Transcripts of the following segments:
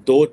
2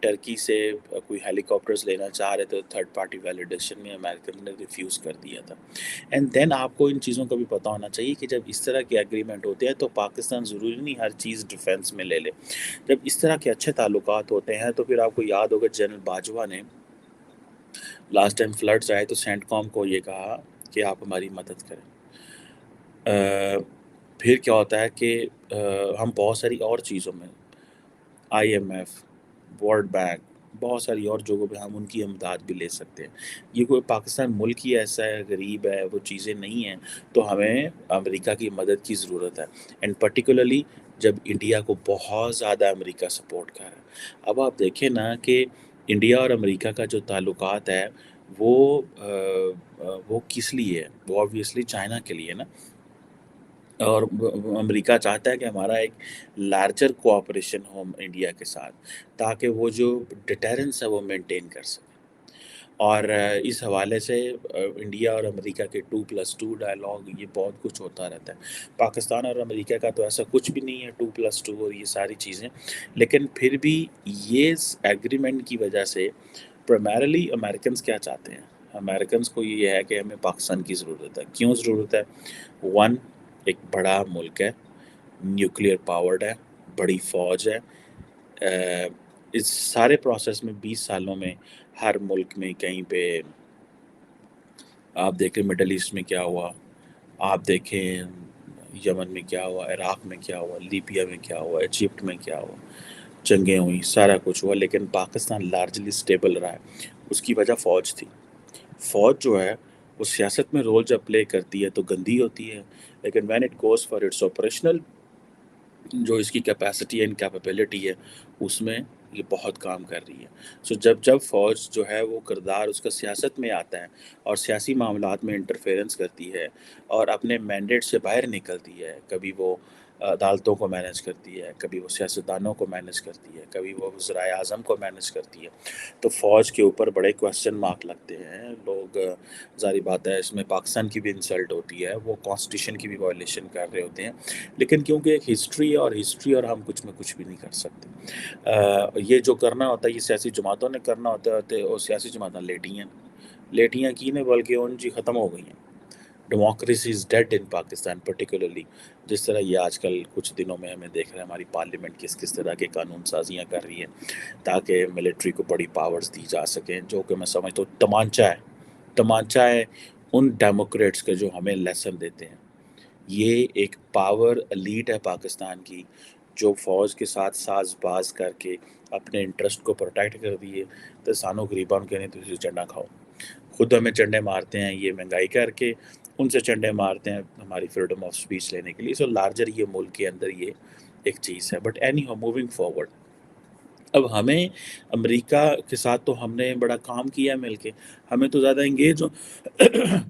Turkey سے کوئی ہیلی copters لینا چاہ رہے تھے، تھرڈ پارٹی ویلیڈیشن میں امریکن نے ریفیوز کر دیا تھا. اینڈ دین آپ کو ان چیزوں کا بھی پتہ ہونا چاہیے کہ جب اس طرح کے ایگریمنٹ ہوتے ہیں تو پاکستان ضروری نہیں ہر چیز ڈیفینس میں لے لے. جب اس طرح کے اچھے تعلقات ہوتے ہیں تو پھر آپ کو یاد ہوگا جنرل باجوہ نے لاسٹ ٹائم فلڈز آئے تو سینٹ کام کو یہ کہا کہ آپ ہماری مدد کریں. پھر کیا ہوتا ہے کہ ہم بہت ساری اور چیزوں میں IMF، ورلڈ بینک، بہت ساری اور جگہوں پہ ہم ان کی امداد بھی لے سکتے ہیں. یہ کوئی پاکستان ملک ہی ایسا ہے، غریب ہے، وہ چیزیں نہیں ہیں تو ہمیں امریکہ کی مدد کی ضرورت ہے. اینڈ پرٹیکولرلی جب انڈیا کو بہت زیادہ امریکہ سپورٹ کر رہا ہے. اب آپ دیکھیں نا کہ انڈیا اور امریکہ کا جو تعلقات ہے وہ کس لیے ہے؟ وہ آبویسلی چائنا کے لیے نا. اور امریکہ چاہتا ہے کہ ہمارا ایک لارجر کوآپریشن ہو انڈیا کے ساتھ تاکہ وہ جو ڈیٹرنس ہے وہ مینٹین کر سکے. اور اس حوالے سے انڈیا اور امریکہ کے 2+2 ڈائلاگ یہ بہت کچھ ہوتا رہتا ہے. پاکستان اور امریکہ کا تو ایسا کچھ بھی نہیں ہے 2+2 اور یہ ساری چیزیں، لیکن پھر بھی یہ ایگریمنٹ کی وجہ سے پرائمرلی امریکنز کیا چاہتے ہیں؟ امریکنز کو یہ ہے کہ ہمیں پاکستان کی ضرورت ہے. کیوں ضرورت ہے؟ ون، ایک بڑا ملک ہے، نیوکلیئر پاورڈ ہے، بڑی فوج ہے. اس سارے پروسیس میں 20 سالوں میں ہر ملک میں کہیں پہ آپ دیکھیں مڈل ایسٹ میں کیا ہوا، آپ دیکھیں یمن میں کیا ہوا، عراق میں کیا ہوا، لیبیا میں کیا ہوا، ایجپٹ میں کیا ہوا، جنگیں ہوئیں، سارا کچھ ہوا، لیکن پاکستان لارجلی سٹیبل رہا ہے. اس کی وجہ فوج تھی. فوج جو ہے وہ سیاست میں رول جب پلے کرتی ہے تو گندی ہوتی ہے، لیکن when it goes for its operational جو اس کی کیپیسٹی اینڈ کیپیبلٹی ہے اس میں یہ بہت کام کر رہی ہے. سو جب فوج جو ہے وہ کردار اس کا سیاست میں آتا ہے اور سیاسی معاملات میں انٹرفیرنس کرتی ہے اور اپنے مینڈیٹ سے باہر نکلتی ہے، کبھی وہ عدالتوں کو مینیج کرتی ہے، کبھی وہ سیاستدانوں کو مینیج کرتی ہے، کبھی وہ وزرائے اعظم کو مینیج کرتی ہے، تو فوج کے اوپر بڑے کوسچن مارک لگتے ہیں. لوگ ظاہری بات ہے اس میں پاکستان کی بھی انسلٹ ہوتی ہے، وہ کانسٹیٹیوشن کی بھی وائلیشن کر رہے ہوتے ہیں، لیکن کیونکہ ایک ہسٹری اور ہم کچھ میں کچھ بھی نہیں کر سکتے. یہ جو کرنا ہوتا ہے یہ سیاسی جماعتوں نے کرنا ہوتا ہے اور سیاسی جماعتیں لیٹیاں کی نے بلکہ ان جی ختم ہو گئی ہیں. Democracy is dead in Pakistan particularly. جس طرح یہ آج کل کچھ دنوں میں ہمیں دیکھ رہے ہیں ہماری پارلیمنٹ کس طرح کے قانون سازیاں کر رہی ہے تاکہ ملٹری کو بڑی پاورز دی جا سکیں، جو کہ میں سمجھتا ہوں تمانچہ ہے ان ڈیموکریٹس کے جو ہمیں لیسن دیتے ہیں. یہ ایک پاور ایلیٹ ہے پاکستان کی جو فوج کے ساتھ ساز باز کر کے اپنے انٹرسٹ کو پروٹیکٹ کر دیے. تو سانو غریبان کے نہیں تو چنڈا کھاؤ، خود ہمیں چنڈے مارتے ہیں یہ مہنگائی کر کے، ان سے چنڈے مارتے ہیں ہماری فریڈم آف سپیچ لینے کے لیے. سو لارجر یہ ملک کے اندر یہ ایک چیز ہے. But any how moving forward, اب ہمیں امریکہ کے ساتھ تو ہم نے بڑا کام کیا مل کے، ہمیں تو زیادہ انگیج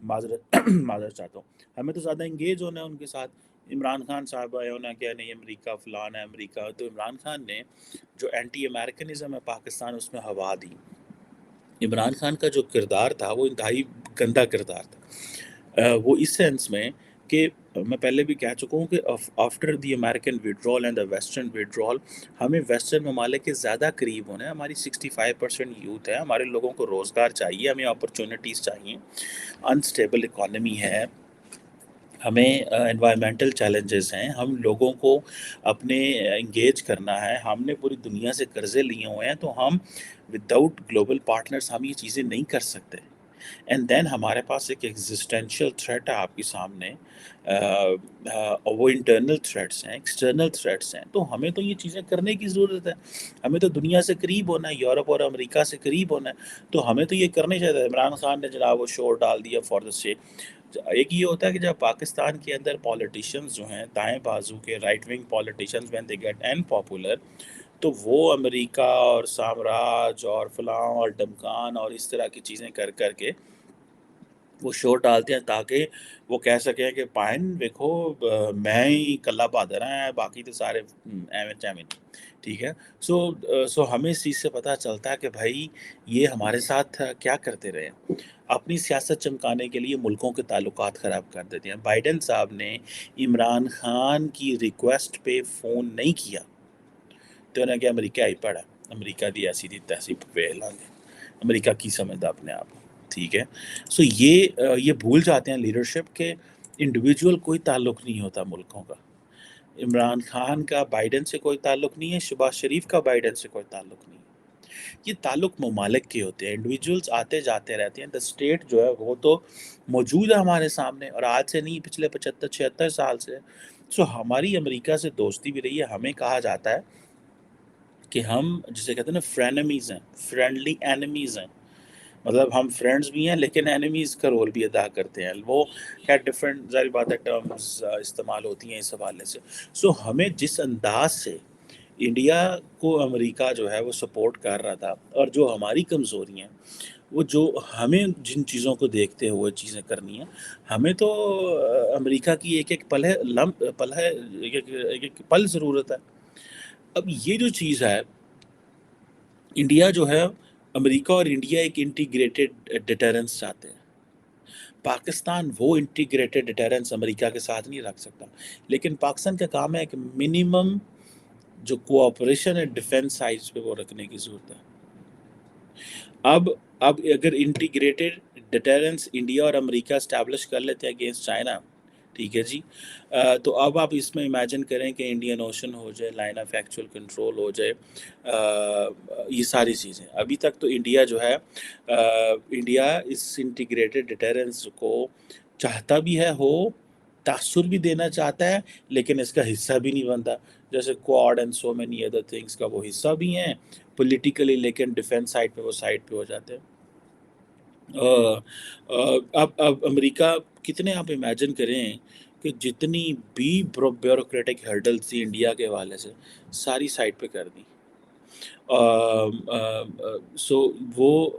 معذرت چاہتا ہوں، ہمیں تو زیادہ انگیج ہونا ہے ان کے ساتھ. عمران خان صاحب آئے ہونا کہ نہیں امریکہ فلان ہے امریکہ، تو عمران خان نے جو اینٹی امریکنزم ہے پاکستان اس میں ہوا دی. عمران خان کا جو کردار تھا وہ انتہائی گندا کردار تھا، وہ اس سینس میں کہ میں پہلے بھی کہہ چکا ہوں کہ after the American withdrawal and the western withdrawal ہمیں ویسٹرن ممالک کے زیادہ قریب ہونا ہے. ہماری 65% یوتھ ہے، ہمارے لوگوں کو روزگار چاہیے، ہمیں اپرچونٹیز چاہیے. انسٹیبل اکانومی ہے، ہمیں انوائرمنٹل چیلنجز ہیں، ہم لوگوں کو اپنے انگیج کرنا ہے. ہم نے پوری دنیا سے قرضے لیے ہوئے ہیں تو ہم وداؤٹ گلوبل پارٹنرز ہم یہ چیزیں نہیں کر سکتے. اینڈ دین ہمارے پاس ایک ایگزسٹینشیل تھریٹ ہے آپ کے سامنے، وہ انٹرنل تھریٹس ہیں، ایکسٹرنل تھریٹس ہیں. تو ہمیں تو یہ چیزیں کرنے کی ضرورت ہے. ہمیں تو دنیا سے قریب ہونا ہے، یورپ اور امریکہ سے قریب ہونا ہے، تو ہمیں تو یہ کرنا چاہیے. عمران خان نے جناب وہ شور ڈال دیا فار دا سیک. ایک یہ ہوتا ہے کہ جب پاکستان کے اندر پولیٹیشنز جو ہیں دائیں بازو کے right wing politicians when they get unpopular, تو وہ امریکہ اور سامراج اور فلاں اور ڈمکان اور اس طرح کی چیزیں کر کے وہ شور ڈالتے ہیں تاکہ وہ کہہ سکیں کہ پائن دیکھو میں ہی کلہ بہادر ہیں، باقی تو سارے ایویں چیویں. ٹھیک ہے. سو ہمیں اس چیز سے پتہ چلتا ہے کہ بھائی یہ ہمارے ساتھ کیا کرتے رہے ہیں، اپنی سیاست چمکانے کے لیے ملکوں کے تعلقات خراب کر دیتے ہیں. بائیڈن صاحب نے عمران خان کی ریکویسٹ پہ فون نہیں کیا تو انہیں کہ امریکہ ہی پڑا. امریکہ دی ایسی دی تیسی پھیل آ گئے، امریکہ کی سمجھتا اپنے آپ کو، ٹھیک ہے. سو یہ بھول جاتے ہیں لیڈرشپ کے انڈیویجول کوئی تعلق نہیں ہوتا ملکوں کا. عمران خان کا بائیڈن سے کوئی تعلق نہیں ہے، شہباز شریف کا بائیڈن سے کوئی تعلق نہیں ہے. یہ تعلق ممالک کے ہوتے ہیں، انڈیویجولز آتے جاتے رہتے ہیں. دا اسٹیٹ جو ہے وہ تو موجود ہے ہمارے سامنے، اور آج سے نہیں، پچھلے 75-76 سال سے. سو ہماری امریکہ سے دوستی بھی رہی ہے. ہمیں کہا جاتا ہے کہ ہم جسے کہتے ہیں نا فرینمیز ہیں، فرینڈلی اینیمیز ہیں. مطلب ہم فرینڈز بھی ہیں لیکن اینیمیز کا رول بھی ادا کرتے ہیں. وہ کیا ڈفرینٹ ظاہر بات ہے ٹرمز استعمال ہوتی ہیں اس حوالے سے. سو ہمیں جس انداز سے انڈیا کو امریکہ جو ہے وہ سپورٹ کر رہا تھا، اور جو ہماری کمزوری ہیں، وہ جو ہمیں جن چیزوں کو دیکھتے ہوئے چیزیں کرنی ہیں، ہمیں تو امریکہ کی ایک ایک پل ہے، پل ہے، ایک پل ضرورت ہے. اب یہ جو چیز ہے، انڈیا جو ہے، امریکہ اور انڈیا ایک انٹیگریٹڈ ڈیٹرنس چاہتے ہیں. پاکستان وہ انٹیگریٹڈ ڈیٹرنس امریکہ کے ساتھ نہیں رکھ سکتا، لیکن پاکستان کا کام ہے کہ منیمم جو کوآپریشن ہے ڈیفنس سائز پہ وہ رکھنے کی ضرورت ہے. اب اگر انٹیگریٹڈ ڈیٹرنس انڈیا اور امریکہ اسٹیبلش کر لیتے ہیں اگینسٹ چائنا، ٹھیک ہے جی، تو اب آپ اس میں امیجن کریں کہ انڈین اوشن ہو جائے، لائن آف ایکچوئل کنٹرول ہو جائے، یہ ساری چیزیں. ابھی تک تو انڈیا جو ہے، انڈیا اس انٹیگریٹڈ ڈیٹرنس کو چاہتا بھی ہے، ہو تاثر بھی دینا چاہتا ہے، لیکن اس کا حصہ بھی نہیں بنتا. جیسے code and so many other things کا وہ حصہ بھی ہیں پولیٹیکلی، لیکن ڈیفینس سائڈ پہ وہ سائڈ پہ ہو جاتے ہیں. اب امریکہ کتنے آپ امیجن کریں کہ جتنی بھی بیوروکریٹک ہرڈل تھی انڈیا کے حوالے سے ساری سائڈ پہ کر دی. سو وہ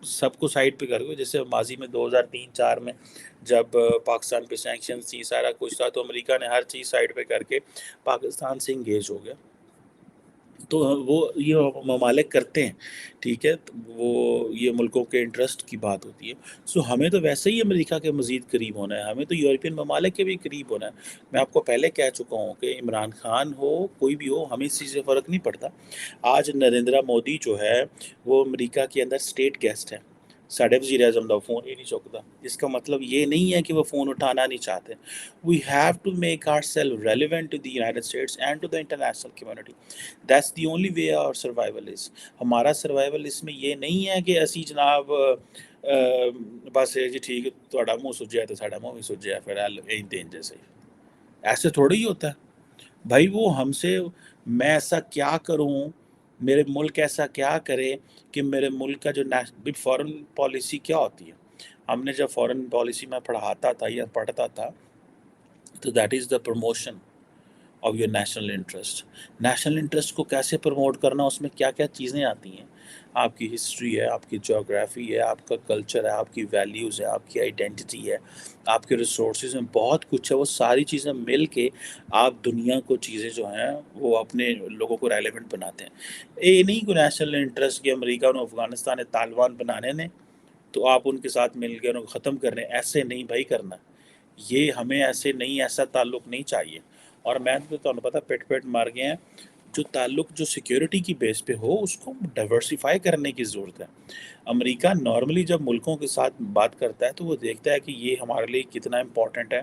سب کو سائڈ پہ کر گئے. جیسے ماضی میں 2003-04 میں جب پاکستان پہ سینکشنز تھی، سارا کچھ تھا، تو امریکہ نے ہر چیز سائڈ پہ کر کے پاکستان سے انگیج ہو گیا. تو وہ یہ ممالک کرتے ہیں، ٹھیک ہے، وہ یہ ملکوں کے انٹرسٹ کی بات ہوتی ہے. سو ہمیں تو ویسے ہی امریکہ کے مزید قریب ہونا ہے، ہمیں تو یورپین ممالک کے بھی قریب ہونا ہے. میں آپ کو پہلے کہہ چکا ہوں کہ عمران خان ہو، کوئی بھی ہو، ہمیں اس چیز سے فرق نہیں پڑتا. آج نریندرا مودی جو ہے وہ امریکہ کے اندر اسٹیٹ گیسٹ ہے. ساڈے وزیر اعظم کا فون ہی نہیں چکتا. اس کا مطلب یہ نہیں ہے کہ وہ فون اٹھانا نہیں چاہتے. We have to make ourself relevant to the United States and to the international community. That's the only way our survival is. ہمارا سروائیول اس میں یہ نہیں ہے کہ اسی جناب بس جی ٹھیک ہے تھوڑا منہ سجیا تو ساڈا منہ بھی سجیا، پھر دین جیسے. ایسے تھوڑا ہی ہوتا ہے بھائی. وہ ہم سے، میں ایسا کیا کروں، میرے ملک ایسا کیا کرے کہ میرے ملک کا جو فورن پالیسی کیا ہوتی ہے. ہم نے جب فورن پالیسی میں پڑھاتا تھا یا پڑھتا تھا تو that is the promotion of your national interest. National interest کو کیسے پروموٹ کرنا، اس میں کیا کیا چیزیں آتی ہیں. آپ کی ہسٹری ہے، آپ کی جغرافی ہے، آپ کا کلچر ہے، آپ کی ویلیوز ہے، آپ کی آئیڈینٹی ہے، آپ کے ریسورسز ہیں، بہت کچھ ہے. وہ ساری چیزیں مل کے آپ دنیا کو چیزیں جو ہیں وہ اپنے لوگوں کو ریلیونٹ بناتے ہیں. یہ نہیں کوئی نیشنل انٹرسٹ کہ امریکہ نے افغانستان طالبان بنانے نے تو آپ ان کے ساتھ مل کے ان کو ختم کرنے. ایسے نہیں بھائی کرنا. یہ ہمیں ایسے نہیں، ایسا تعلق نہیں چاہیے. اور میں تو تمہیں پتہ پیٹ مار گئے ہیں. جو تعلق جو سیکیورٹی کی بیس پہ ہو اس کو ڈائیورسیفائی کرنے کی ضرورت ہے. امریکہ نارملی جب ملکوں کے ساتھ بات کرتا ہے تو وہ دیکھتا ہے کہ یہ ہمارے لیے کتنا امپورٹنٹ ہے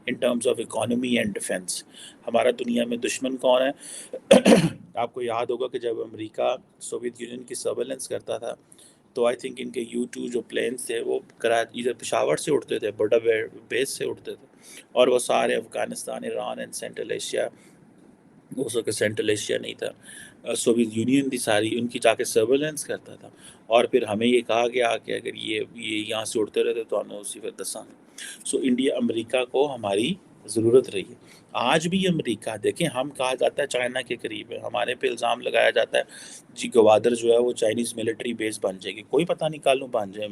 in terms of economy and defence. ہمارا دنیا میں دشمن کون ہے؟ آپ کو یاد ہوگا کہ جب امریکہ سوویت یونین کی سرویلنس کرتا تھا تو آئی تھنک ان کے U-2 جو پلینس تھے وہ ادھر پشاور سے اڑتے تھے، بورڈر بیس سے اڑتے تھے، اور وہ سارے Afghanistan, Iran and Central Asia, اس وقت سینٹرل ایشیا نہیں تھا، سوویت یونین دی ساری ان کی جا کے سرویلنس کرتا تھا. اور پھر ہمیں یہ کہا گیا کہ اگر یہ یہاں سے اڑتے رہتے تو ہمیں اسی پھر دساں. سو انڈیا، امریکہ کو ہماری ضرورت رہی ہے. آج بھی امریکہ دیکھیں، ہم کہا جاتا ہے چائنا کے قریب ہے، ہمارے پہ الزام لگایا جاتا ہے جی گوادر جو ہے وہ چائنیز ملٹری بیس بن جائے گی. کوئی پتہ نہیں کالوں بن جائے،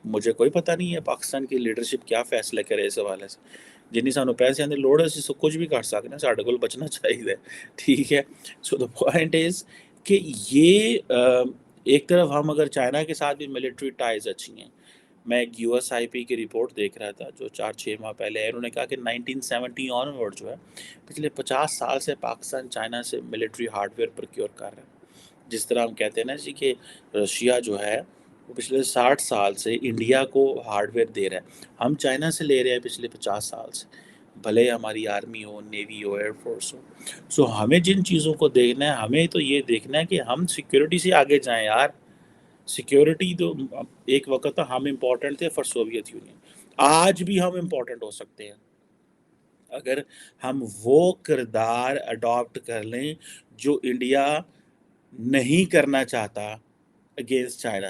مجھے کوئی پتہ نہیں ہے پاکستان کی لیڈرشپ کیا فیصلہ کرے اس حوالے سے. جنہیں سانوں پیسے آنے لوڑ ہے سب کچھ بھی کر سکتے ہیں، ساڈے کول بچنا چاہیے، ٹھیک ہے. سو دا پوائنٹ از کہ یہ ایک طرف ہم اگر چائنا کے ساتھ بھی ملٹری ٹائز اچھی ہیں. میں ایک USIP کی رپورٹ دیکھ رہا تھا جو 4-6 ماہ پہلے ہے. انہوں نے کہا کہ 1970 آن ورڈ جو ہے پچھلے 50 سال سے پاکستان چائنا سے ملٹری ہارڈ ویئر پروکیور کر رہا ہے. جس طرح ہم کہتے ہیں نا جی کہ رشیا جو ہے وہ پچھلے 60 سال سے انڈیا کو ہارڈ ویئر دے رہا ہے، ہم چائنا سے لے رہے ہیں پچھلے 50 سال سے، بھلے ہماری آرمی ہو، نیوی ہو، ایئر فورس ہو. سو ہمیں جن چیزوں کو دیکھنا ہے، ہمیں تو یہ دیکھنا ہے کہ ہم سیکیورٹی سے آگے جائیں یار. سیکیورٹی تو ایک وقت تھا ہم امپورٹنٹ تھے فار سوویت یونین، آج بھی ہم امپورٹنٹ ہو سکتے ہیں اگر ہم وہ کردار اڈاپٹ کر لیں جو انڈیا نہیں کرنا چاہتا against China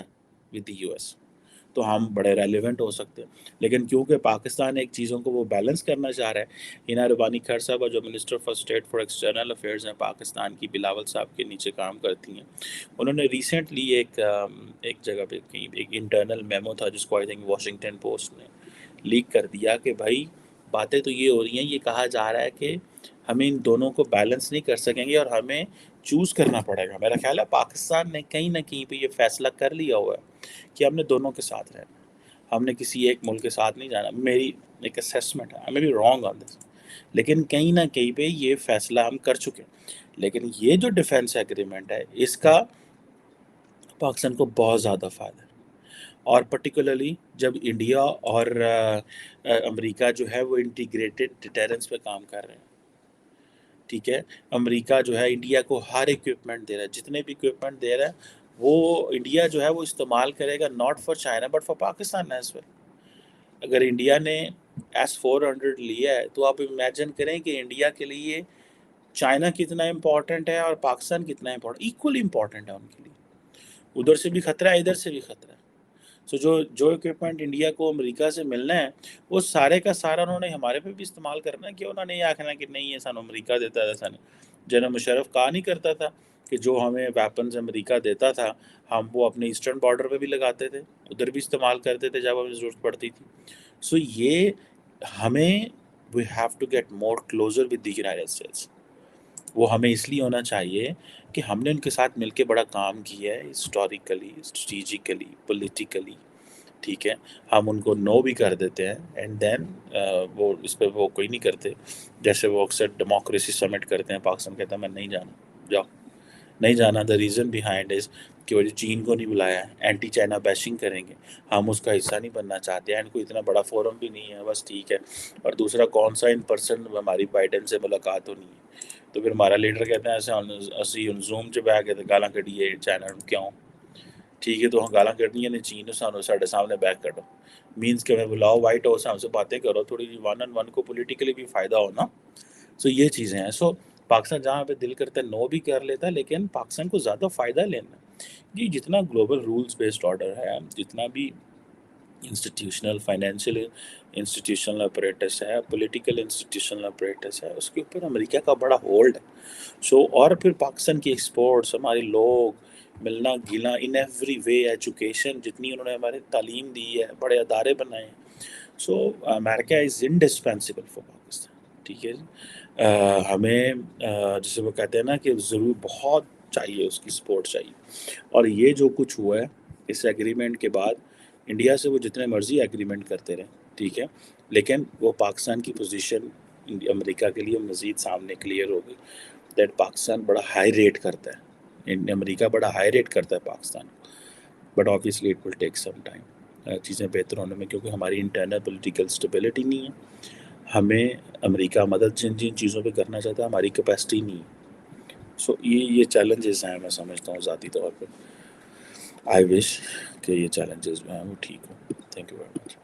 with the U S, تو ہم بڑے ریلیونٹ ہو سکتے ہیں. لیکن کیونکہ پاکستان ایک چیزوں کو وہ بیلنس کرنا چاہ رہا ہے، ہینا ربانی خیر صاحبہ جو minister for state for external affairs ہیں پاکستان کی، بلاول صاحب کے نیچے کام کرتی ہیں، انہوں نے ریسنٹلی ایک جگہ پہ ایک انٹرنل میمو تھا جس کو آئی تھنک واشنگٹن پوسٹ نے لیک کر دیا کہ بھائی باتیں تو یہ ہو رہی ہیں، یہ کہا جا رہا ہے کہ ہمیں ان دونوں کو بیلنس نہیں کر سکیں گے اور ہمیں چوز کرنا پڑے گا. میرا خیال ہے پاکستان نے کہیں نہ کہیں پہ یہ فیصلہ کر لیا ہوا ہے کہ ہم نے دونوں کے ساتھ رہنا ہے، ہم نے کسی ایک ملک کے ساتھ نہیں جانا. میری ایک اسیسمنٹ ہے، میں بھی رانگ آن دس، لیکن کہیں نہ کہیں پہ یہ فیصلہ ہم کر چکے ہیں. لیکن یہ جو ڈیفینس ایگریمنٹ ہے اس کا پاکستان کو بہت زیادہ فائدہ ہے، اور پرٹیکولرلی جب انڈیا اور امریکہ جو ہے وہ انٹیگریٹڈ ڈیٹرنس پہ کام کر رہے ہیں. ٹھیک ہے، امریکہ جو ہے انڈیا کو ہر اکوپمنٹ دے رہا ہے، جتنے بھی اکوپمنٹ دے رہا ہے وہ انڈیا جو ہے وہ استعمال کرے گا not for China but for Pakistan as well. اگر انڈیا نے S-400 لیا ہے تو آپ امیجن کریں کہ انڈیا کے لیے چائنا کتنا امپورٹنٹ ہے اور پاکستان کتنا امپورٹنٹ، ایکولی امپورٹنٹ ہے ان کے لیے. ادھر سے بھی خطرہ ہے، ادھر سے بھی خطرہ ہے. سو جو اکوپمنٹ انڈیا کو امریکہ سے ملنا ہے وہ سارے کا سارا انہوں نے ہمارے پہ بھی استعمال کرنا ہے، کہ انہوں نے یہ آکھنا کہ نہیں یہ سانو امریکہ دیتا ہے. سانو جنرل مشرف کہا نہیں کرتا تھا کہ جو ہمیں ویپنز امریکہ دیتا تھا ہم وہ اپنے ایسٹرن بارڈر پہ بھی لگاتے تھے، ادھر بھی استعمال کرتے تھے جب ہمیں ضرورت پڑتی تھی. سو یہ ہمیں we have to get more closer with the United States. وہ ہمیں اس لیے ہونا چاہیے کہ ہم نے ان کے ساتھ مل کے بڑا کام کیا ہے ہسٹوریکلی، اسٹریٹجیکلی، پولیٹیکلی. ٹھیک ہے، ہم ان کو نو بھی کر دیتے ہیں اینڈ دین وہ اس پہ وہ کوئی نہیں کرتے. جیسے وہ اکثر ڈیموکریسی سمٹ کرتے ہیں، پاکستان کہتا ہے میں نہیں جانا، جاؤ نہیں جانا. دا ریزن بیہائنڈ از کہ وہ چین کو نہیں بلایا ہے، اینٹی چائنا بیشنگ کریں گے، ہم اس کا حصہ نہیں بننا چاہتے اینڈ کوئی اتنا بڑا فورم بھی نہیں ہے، بس ٹھیک ہے. اور دوسرا کون سا ان پرسن ہماری بائیڈن سے ملاقات ہونی ہے، تو پھر ہمارا لیڈر کہتے ہیں ایسے اسی زوم چ بہ کے گالاں کڈیے چائنا کیوں. ٹھیک ہے، تو ہم گالاں کڈنیاں نے چین سانو ساڈے سامنے بیک کڈو، مینس کہ ہمیں بلاؤ وائٹ ہاؤس، ہم سے باتیں کرو تھوڑی جی، ون آن ون کو پولیٹیکلی بھی فائدہ ہونا. سو یہ چیزیں ہیں. سو پاکستان جہاں پہ دل کرتا ہے نو بھی کر لیتا ہے، لیکن پاکستان کو زیادہ فائدہ لینا جی. جتنا گلوبل رولز بیسڈ آرڈر ہے، جتنا بھی انسٹیٹیوشنل فائنینشیل انسٹیٹیوشنل اپریٹس ہے، پولیٹیکل انسٹیٹیوشنل اپریٹس ہے، اس کے اوپر امریکہ کا بڑا ہولڈ ہے. سو اور پھر پاکستان کی ایکسپورٹس، ہمارے لوگ ملنا گلا ان ایوری وے، ایجوکیشن جتنی انہوں نے ہمارے تعلیم دی ہے، بڑے ادارے بنائے ہیں. سو امریکہ از انڈسپینسیبل فار پاکستان. ٹھیک ہے جی، ہمیں جسے وہ کہتے ہیں نا کہ ضرور بہت چاہیے، اس کی سپورٹ چاہیے. اور یہ جو کچھ ہوا ہے اس ایگریمنٹ کے بعد، انڈیا سے وہ جتنے مرضی ایگریمنٹ کرتے رہیں، ٹھیک ہے، لیکن وہ پاکستان کی پوزیشن امریکہ کے لیے مزید سامنے کلیئر ہو گئی دیٹ پاکستان بڑا ہائی ریٹ کرتا ہے، امریکہ بڑا ہائی ریٹ کرتا ہے پاکستان کو. But obviously it will take some time چیزیں بہتر ہونے میں، کیونکہ ہماری انٹرنل پولیٹیکل اسٹیبلٹی نہیں ہے. ہمیں امریکہ مدد جن جن چیزوں پہ کرنا چاہتا ہے ہماری کیپیسٹی نہیں ہے. سو یہ چیلنجز ہیں، میں سمجھتا ہوں ذاتی طور پہ. آئی وش کہ یہ چیلنجز جو ہیں وہ ٹھیک ہوں. Thank you very much.